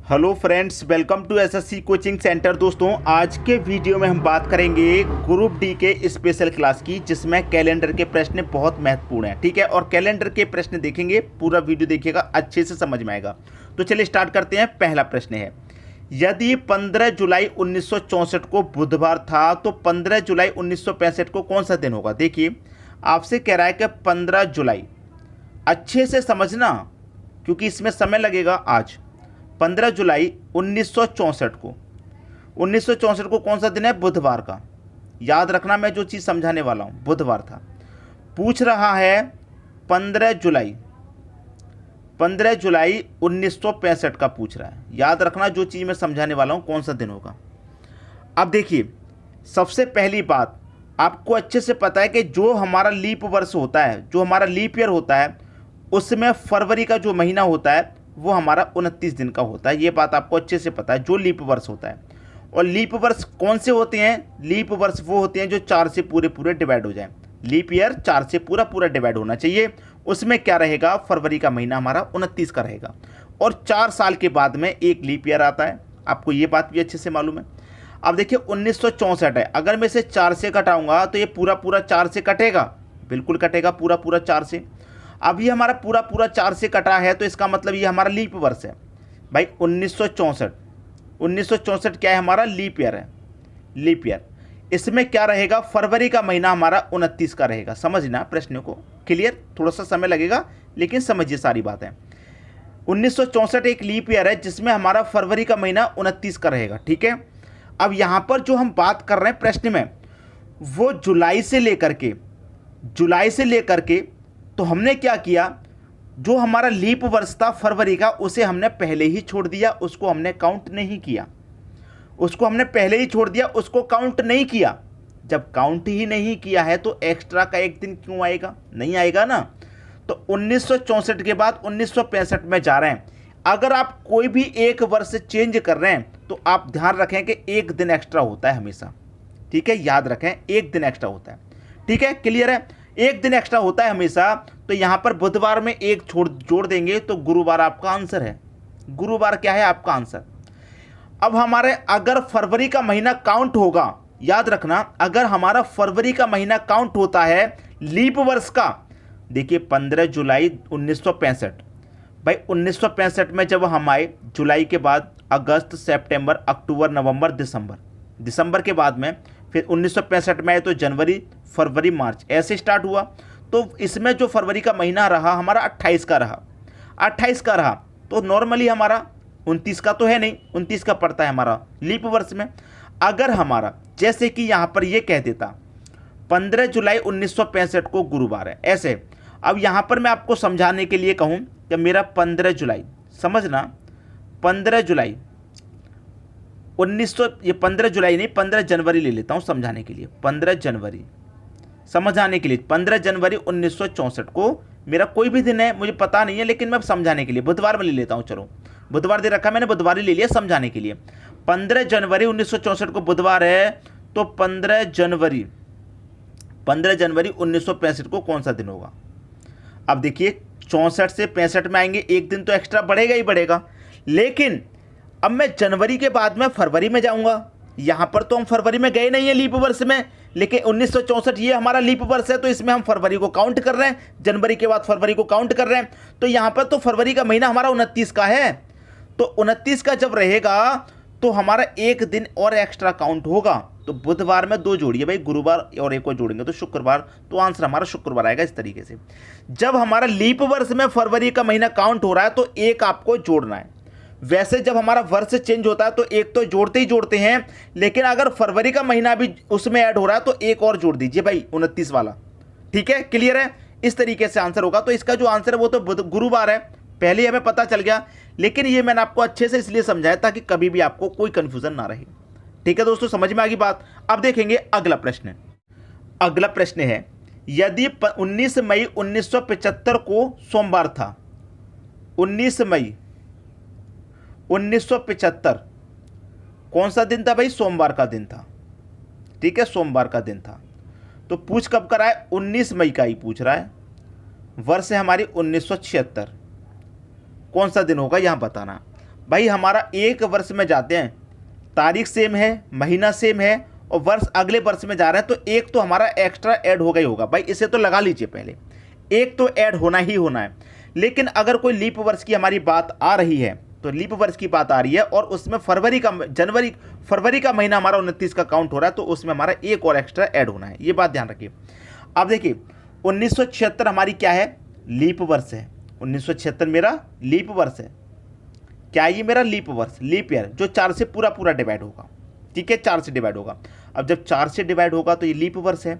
Hello friends, welcome to SSC coaching centre. दोस्तों, आज के वीडियो में हम बात करेंगे ग्रुप डी के स्पेशल क्लास की, जिसमें कैलेंडर के प्रश्न बहुत महत्वपूर्ण हैं। ठीक है, और कैलेंडर के प्रश्न देखेंगे, पूरा वीडियो देखिएगा, अच्छे से समझ में आएगा। तो चलिए स्टार्ट करते हैं। पहला प्रश्न है, यदि 15 जुलाई 1964 को बुधवार था तो 15 जुलाई 1965 को कौन सा दिन होगा। देखिए, आपसे कह रहा है कि 15 जुलाई, अच्छे से समझना क्योंकि इसमें समय लगेगा। आज 15 जुलाई 1964 को कौन सा दिन है, बुधवार का। याद रखना, मैं जो चीज़ समझाने वाला हूँ बुधवार था। पूछ रहा है 15 जुलाई 1965 का पूछ रहा है। याद रखना, जो चीज़ मैं समझाने वाला हूँ कौन सा दिन होगा। अब देखिए, सबसे पहली बात, आपको अच्छे से पता है कि जो हमारा लीप वर्ष होता है, जो हमारा लीप ईयर होता है, उसमें फरवरी का जो महीना होता है वो हमारा 29 दिन का होता है। ये बात आपको अच्छे से पता है, जो लीप वर्ष होता है। और लीप वर्ष कौन से होते हैं? लीप वर्ष वो होते हैं जो 4 से पूरे डिवाइड हो जाए। लीप ईयर 4 से पूरा डिवाइड होना चाहिए। उसमें क्या रहेगा, फरवरी का महीना हमारा 29 का रहेगा। और 4 साल के बाद में एक लीप ईयर आता है, आपको ये बात भी अच्छे से मालूम है। अब देखिए, 1964 है, अगर मैं इसे 4 से घटाऊंगा तो ये पूरा 4 से कटेगा, बिल्कुल कटेगा पूरा 4 से। अभी हमारा पूरा 4 से कटा है, तो इसका मतलब ये हमारा लीप वर्ष है भाई। 1964 क्या है, हमारा लीप ईयर है। लीप ईयर, इसमें क्या रहेगा, फरवरी का महीना हमारा 29 का रहेगा। समझना प्रश्न को, क्लियर? थोड़ा सा समय लगेगा लेकिन समझिए सारी बात है। 1964 एक लीप ईयर है जिसमें हमारा फरवरी का महीना 29 का रहेगा। ठीक है, अब यहाँ पर जो हम बात कर रहे हैं प्रश्न में, वो जुलाई से लेकर के तो हमने क्या किया, जो हमारा लीप वर्ष था फरवरी का, उसे हमने पहले ही छोड़ दिया, उसको हमने काउंट नहीं किया। उसको हमने पहले ही छोड़ दिया, उसको काउंट नहीं किया। जब काउंट ही नहीं किया है तो एक्स्ट्रा का एक दिन क्यों आएगा? नहीं आएगा ना। तो 1964 के बाद 1965 में जा रहे हैं। अगर आप कोई भी एक वर्ष चेंज कर रहे हैं तो आप ध्यान रखें कि एक दिन एक्स्ट्रा होता है हमेशा। ठीक है, याद रखें, एक दिन एक्स्ट्रा होता है। ठीक है, क्लियर है? एक दिन एक्स्ट्रा होता है हमेशा। तो यहां पर बुधवार में एक जोड़ देंगे तो गुरुवार आपका आंसर है। गुरुवार क्या है आपका आंसर। अब हमारे अगर फरवरी का महीना काउंट होगा, याद रखना, अगर हमारा फरवरी का महीना काउंट होता है लीप वर्ष का, देखिए 15 जुलाई 1965 भाई। 1965 में जब हम आए, जुलाई के बाद अगस्त, सितंबर, अक्टूबर, नवंबर, दिसंबर के बाद में फिर 1965 में आए तो जनवरी, फरवरी, मार्च, ऐसे स्टार्ट हुआ। तो इसमें जो फरवरी का महीना रहा हमारा 28 का रहा। तो नॉर्मली हमारा 29 का तो है नहीं, 29 का पड़ता है हमारा लीप वर्ष में। अगर हमारा, जैसे कि यहाँ पर ये कह देता 15 जुलाई 1965 को गुरुवार है, ऐसे। अब यहाँ पर मैं आपको समझाने के लिए कहूँ कि मेरा 15 जुलाई, समझना, 15 जुलाई 1900, ये 15 जुलाई नहीं, 15 जनवरी ले लेता हूँ समझाने के लिए। 15 जनवरी समझाने के लिए, 15 जनवरी 1964 को मेरा कोई भी दिन है, मुझे पता नहीं है, लेकिन मैं समझाने के लिए बुधवार में ले लेता हूँ। चलो, बुधवार दे रखा मैंने, बुधवार ही ले लिया समझाने के लिए। 15 जनवरी 1964 को बुधवार है, तो 15 जनवरी 1965 को कौन सा दिन होगा। अब देखिए, 64 से 65 में आएंगे, एक दिन तो एक्स्ट्रा बढ़ेगा ही बढ़ेगा। लेकिन अब मैं जनवरी के बाद में फरवरी में जाऊंगा। यहां पर तो हम फरवरी में गए नहीं है लीप वर्ष में, लेकिन 1964 ये हमारा लीप वर्ष है, तो इसमें हम फरवरी को काउंट कर रहे हैं, जनवरी के बाद फरवरी को काउंट कर रहे हैं। तो यहां पर तो फरवरी का महीना हमारा 29 का है। तो 29 का जब रहेगा तो हमारा एक दिन और एक्स्ट्रा काउंट होगा। तो बुधवार में 2 जोड़िए भाई, गुरुवार और एक और जोड़ेंगे तो शुक्रवार, तो आंसर हमारा शुक्रवार आएगा। इस तरीके से जब हमारा लीप वर्ष में फरवरी का महीना काउंट हो रहा है तो एक आपको जोड़ना है। वैसे जब हमारा वर्ष चेंज होता है तो एक तो जोड़ते ही जोड़ते हैं, लेकिन अगर फरवरी का महीना भी उसमें ऐड हो रहा है तो एक और जोड़ दीजिए भाई, 29 वाला। ठीक है, क्लियर है? इस तरीके से आंसर होगा। तो इसका जो आंसर है वो तो गुरुवार है, पहले ही हमें पता चल गया। लेकिन ये मैंने आपको अच्छे से इसलिए समझाया ताकि कभी भी आपको कोई कंफ्यूजन ना रहे। ठीक है दोस्तों, समझ में आ गई बात। अब देखेंगे अगला प्रश्न। अगला प्रश्न है, यदि 19 मई 1975 को सोमवार था, 19 मई 1975 कौन सा दिन था भाई? सोमवार का दिन था। ठीक है, सोमवार का दिन था। तो पूछ कब कर रहा है? 19 मई का ही पूछ रहा है। वर्ष है हमारी 1976, कौन सा दिन होगा यहां बताना। भाई हमारा एक वर्ष में जाते हैं, तारीख सेम है, महीना सेम है और वर्ष अगले वर्ष में जा रहे हैं, तो एक तो हमारा एक्स्ट्रा ऐड होगा ही होगा भाई, इसे तो लगा लीजिए पहले, एक तो ऐड होना ही होना है। लेकिन अगर कोई लीप वर्ष की हमारी बात आ रही है, तो लीप वर्ष की बात आ रही है और उसमें फरवरी का महीना हमारा 29 का काउंट हो रहा है, तो उसमें हमारा एक और एक्स्ट्रा ऐड होना है, ये बात ध्यान रखिए। अब देखिए 1976 हमारी क्या है, लीप वर्ष है। 1976 मेरा लीप वर्ष है, क्या ये मेरा लीप वर्ष, लीप ईयर, जो 4 से पूरा डिवाइड होगा, ठीक है, 4 से डिवाइड होगा। अब जब 4 से डिवाइड होगा तो ये लीप वर्ष है।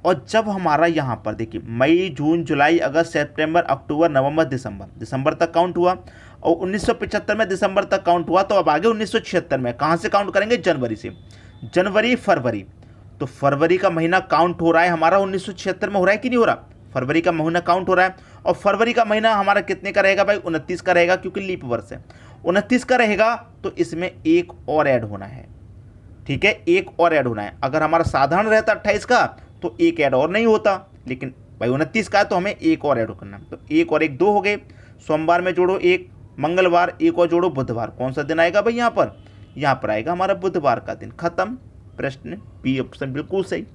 और जब हमारा यहाँ पर देखिए मई, जून, जुलाई, अगस्त, सितंबर, अक्टूबर, नवंबर, दिसंबर तक काउंट हुआ, और 1975 में दिसंबर तक काउंट हुआ, तो अब आगे 1976 में कहाँ से काउंट करेंगे, जनवरी से। जनवरी, फरवरी, तो फरवरी का महीना काउंट हो रहा है हमारा 1976 में, हो रहा है कि नहीं हो रहा, फरवरी का महीना काउंट हो रहा है। और फरवरी का महीना हमारा कितने का रहेगा भाई, 29 का रहेगा, क्योंकि लीप वर्ष है। 29 का रहेगा तो इसमें एक और ऐड होना है, ठीक है, एक और ऐड होना है। अगर हमारा साधारण रहता 28 का तो एक ऐड और नहीं होता, लेकिन भाई 29 का है तो हमें एक और ऐड करना है। तो एक और एक 2 हो गए, सोमवार में जोड़ो एक, मंगलवार, एक और जोड़ो बुधवार। कौन सा दिन आएगा भाई, यहाँ पर आएगा हमारा बुधवार का दिन। खत्म प्रश्न, बी ऑप्शन बिल्कुल सही।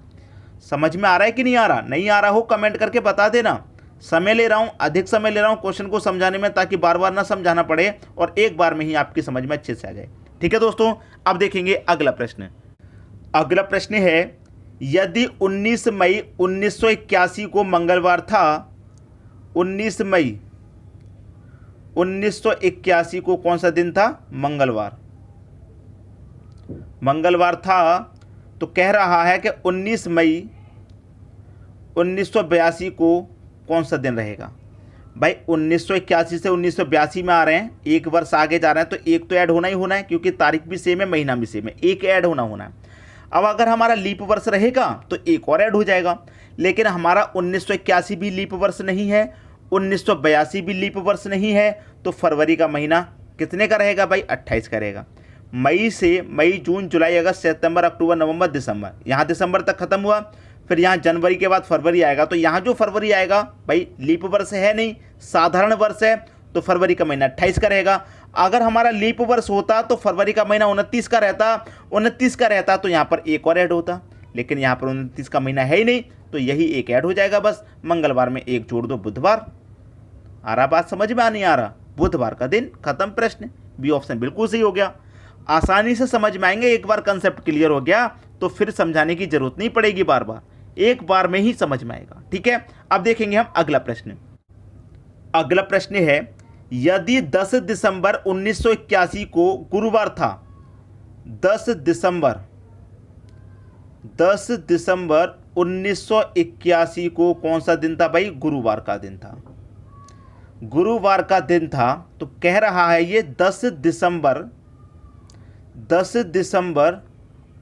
समझ में आ रहा है कि नहीं आ रहा, नहीं आ रहा हो कमेंट करके बता देना। समय ले रहा हूँ, अधिक समय ले रहा हूँ क्वेश्चन को समझाने में, ताकि बार बार ना समझाना पड़े और एक बार में ही आपकी समझ में अच्छे से आ जाए। ठीक है दोस्तों, अब देखेंगे अगला प्रश्न। अगला प्रश्न है, यदि 19 मई 1981 को मंगलवार था, 19 मई 1981 को कौन सा दिन था, मंगलवार था, तो कह रहा है कि 19 मई 1982 को कौन सा दिन रहेगा। भाई 1981 से 1982 में आ रहे हैं, एक वर्ष आगे जा रहे हैं, तो एक तो ऐड होना ही होना है, क्योंकि तारीख भी सेम है, महीना भी सेम है, एक ऐड होना है। अब अगर हमारा लीप वर्ष रहेगा तो एक और ऐड हो जाएगा, लेकिन हमारा 1981 भी लीप वर्ष नहीं है, 1982 भी लीप वर्ष नहीं है, तो फरवरी का महीना कितने का रहेगा भाई, 28 का रहेगा। मई, जून, जुलाई, अगस्त, सितंबर, अक्टूबर, नवंबर, दिसंबर, यहाँ दिसंबर तक खत्म हुआ, फिर यहाँ जनवरी के बाद फरवरी आएगा, तो यहाँ जो फरवरी आएगा भाई लीप वर्ष है नहीं, साधारण वर्ष है, तो फरवरी का महीना 28 का रहेगा। अगर हमारा लीप वर्ष होता तो फरवरी का महीना 29 का रहता, तो यहाँ पर एक और ऐड होता, लेकिन यहाँ पर 29 का महीना है ही नहीं, तो यही एक ऐड हो जाएगा बस। मंगलवार में एक जोड़ दो, बुधवार। आ रहा बात समझ में, नहीं आ रहा, बुधवार का दिन, खत्म प्रश्न, बी ऑप्शन बिल्कुल सही हो गया। आसानी से समझ में आएंगे, एक बार कंसेप्ट क्लियर हो गया तो फिर समझाने की जरूरत नहीं पड़ेगी बार बार, एक बार में ही समझ में आएगा। ठीक है, अब देखेंगे हम अगला प्रश्न। अगला प्रश्न है, यदि 10 दिसंबर 1981 को गुरुवार था, 10 दिसंबर 1981 को कौन सा दिन था भाई, गुरुवार का दिन था, गुरुवार का दिन था, तो कह रहा है ये 10 दिसंबर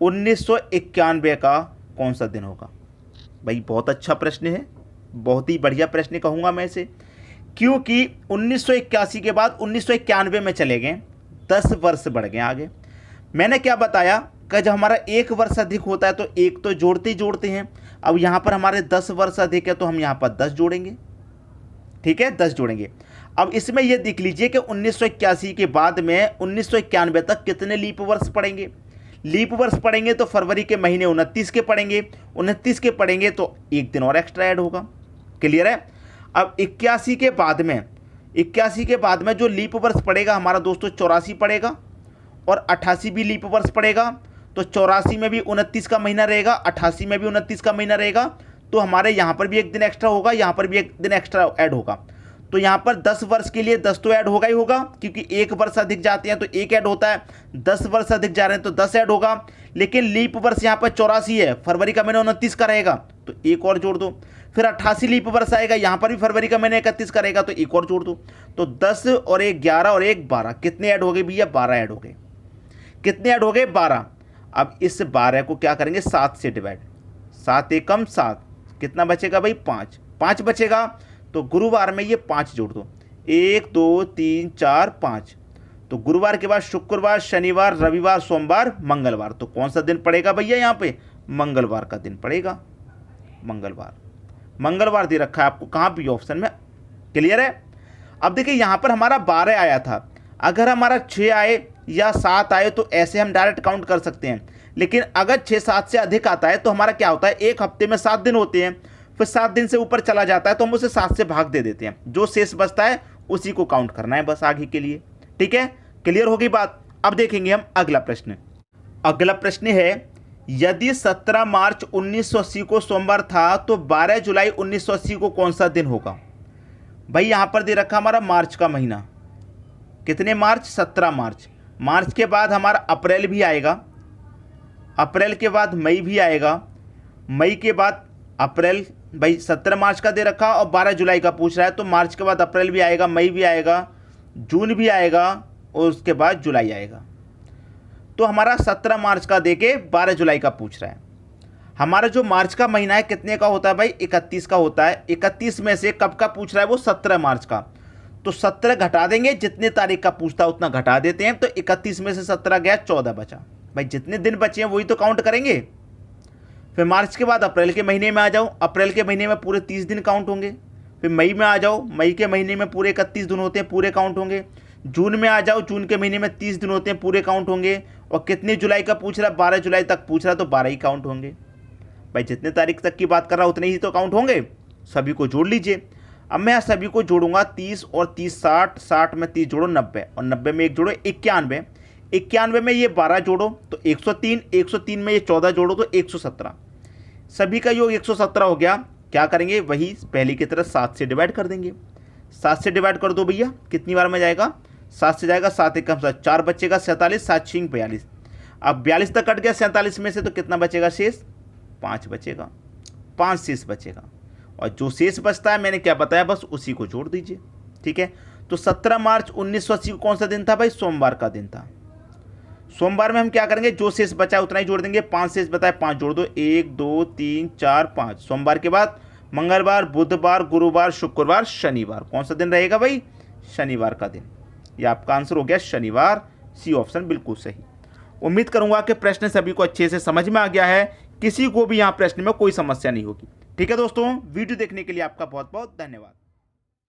1991 का कौन सा दिन होगा। भाई बहुत अच्छा प्रश्न है, बहुत ही बढ़िया प्रश्न कहूँगा मैं इसे, क्योंकि 1981 के बाद 1991 में चले गए, 10 वर्ष बढ़ गए आगे। मैंने क्या बताया कि जब हमारा एक वर्ष अधिक होता है तो एक तो जोड़ते हैं। अब यहाँ पर हमारे 10 वर्ष अधिक है तो हम यहाँ पर 10 जोड़ेंगे, ठीक है, 10 जोड़ेंगे। अब इसमें यह देख लीजिए कि 1981 के बाद में 1991 तक कितने लीप वर्ष पड़ेंगे। लीप वर्ष पड़ेंगे तो फरवरी के महीने 29 के पड़ेंगे, 29 के पड़ेंगे तो एक दिन और एक्स्ट्रा ऐड होगा। क्लियर है। अब 81 के बाद में जो लीप वर्ष पड़ेगा हमारा दोस्तों 84 पड़ेगा, और 88 भी लीप वर्ष पड़ेगा, तो 84 में भी 29 का महीना रहेगा, 88 में भी 29 का महीना रहेगा, तो हमारे यहाँ पर भी एक दिन एक्स्ट्रा होगा, यहाँ पर भी एक दिन एक्स्ट्रा ऐड होगा। तो यहाँ पर 10 वर्ष के लिए 10 तो ऐड होगा ही होगा, क्योंकि एक वर्ष अधिक जाते हैं तो एक ऐड होता है, 10 वर्ष अधिक जा रहे हैं तो 10 ऐड होगा। लेकिन लीप वर्ष यहाँ पर 84 है, फरवरी का महीना 29 का रहेगा तो एक और जोड़ दो। फिर 88 लीप वर्ष आएगा, यहाँ पर भी फरवरी का महीना 31 का रहेगा तो एक और जोड़ दो। तो 10 और 1 11 और 1 12, कितने ऐड हो गए भैया, 12 ऐड हो गए। कितने ऐड हो गए, 12। अब इस 12 को क्या करेंगे, 7 से डिवाइड, 7 एकम 7, कितना बचेगा भाई, 5 बचेगा। तो गुरुवार में ये 5 जोड़ दो, 1 2 3 4 5। तो गुरुवार के बाद शुक्रवार, शनिवार, रविवार, सोमवार, मंगलवार, तो कौन सा दिन पड़ेगा भैया, यहाँ पे मंगलवार का दिन पड़ेगा। मंगलवार दे रखा है आपको, कहाँ भी ऑप्शन में। क्लियर है। अब देखिए यहाँ पर हमारा 12 आया था, अगर हमारा 6 आए या 7 आए तो ऐसे हम डायरेक्ट काउंट कर सकते हैं, लेकिन अगर 6-7 से अधिक आता है तो हमारा क्या होता है, एक हफ्ते में 7 दिन होते हैं, फिर 7 दिन से ऊपर चला जाता है तो हम उसे 7 से भाग दे देते हैं, जो शेष बचता है उसी को काउंट करना है बस आगे के लिए। ठीक है, क्लियर होगी बात। अब देखेंगे हम अगला प्रश्न। अगला प्रश्न है, यदि 17 मार्च 1980 को सोमवार था तो 12 जुलाई 1980 को कौन सा दिन होगा। भाई यहाँ पर दे रखा हमारा मार्च का महीना, कितने मार्च, 17 मार्च। मार्च के बाद हमारा अप्रैल भी आएगा, अप्रैल के बाद मई भी आएगा, मई के बाद अप्रैल, भाई 17 मार्च का दे रखा और 12 जुलाई का पूछ रहा है, तो मार्च के बाद अप्रैल भी आएगा, मई भी आएगा, जून भी आएगा और उसके बाद जुलाई आएगा। तो हमारा 17 मार्च का देके 12 जुलाई का पूछ रहा है। हमारा जो मार्च का महीना है कितने का होता है भाई, 31 का होता है। 31 में से कब का पूछ रहा है वो, 17 मार्च का। तो 17 घटा देंगे, जितने तारीख का पूछता है उतना घटा देते हैं, तो 31 में से 17 गया, 14 बचा। भाई जितने दिन बचे हैं वही तो काउंट करेंगे। फिर मार्च के बाद अप्रैल के महीने में आ जाओ, अप्रैल के महीने में पूरे 30 दिन काउंट होंगे। फिर मई में आ जाओ, मई के महीने में पूरे 31 दिन होते हैं, पूरे काउंट होंगे। जून में आ जाओ, जून के महीने में 30 दिन होते हैं, पूरे काउंट होंगे। और कितने जुलाई का पूछ रहा है, 12 जुलाई तक पूछ रहा है, तो 12 ही काउंट होंगे। भाई जितने तारीख तक की बात कर रहा हूँ उतने ही तो काउंट होंगे। सभी को जोड़ लीजिए। अब मैं सभी को जोड़ूंगा, 30 और 30 60, 60 में 30 जोड़ो 90, और 90 में 1 जोड़ो 91, 91 में ये 12 जोड़ो तो 103, 103 में ये 14 जोड़ो तो 117। सभी का योग 117 हो गया। क्या करेंगे, वही पहले की तरह 7 से डिवाइड कर देंगे। 7 से डिवाइड कर दो भैया, कितनी बार में जाएगा, 7 से जाएगा, 7 एक 4 बचेगा, 47, 7 6 42। अब 42 तक कट गया 47 में से, तो कितना बचेगा शेष, 5 बचेगा, 5 शेष बचेगा। और जो शेष बचता है मैंने क्या बताया, बस उसी को जोड़ दीजिए। ठीक है, तो 17 मार्च 1980 को कौन सा दिन था भाई, सोमवार का दिन था। सोमवार में हम क्या करेंगे, जो शेष बचा है उतना ही जोड़ देंगे। 5 शेष बता है, 5 जोड़ दो, 1 2 3 4 5। सोमवार के बाद मंगलवार, बुधवार, गुरुवार, शुक्रवार, शनिवार। कौन सा दिन रहेगा भाई, शनिवार का दिन। ये आपका आंसर हो गया शनिवार, सी ऑप्शन बिल्कुल सही। उम्मीद करूंगा कि प्रश्न सभी को अच्छे से समझ में आ गया है, किसी को भी यहाँ प्रश्न में कोई समस्या नहीं होगी। ठीक है दोस्तों, वीडियो देखने के लिए आपका बहुत बहुत धन्यवाद।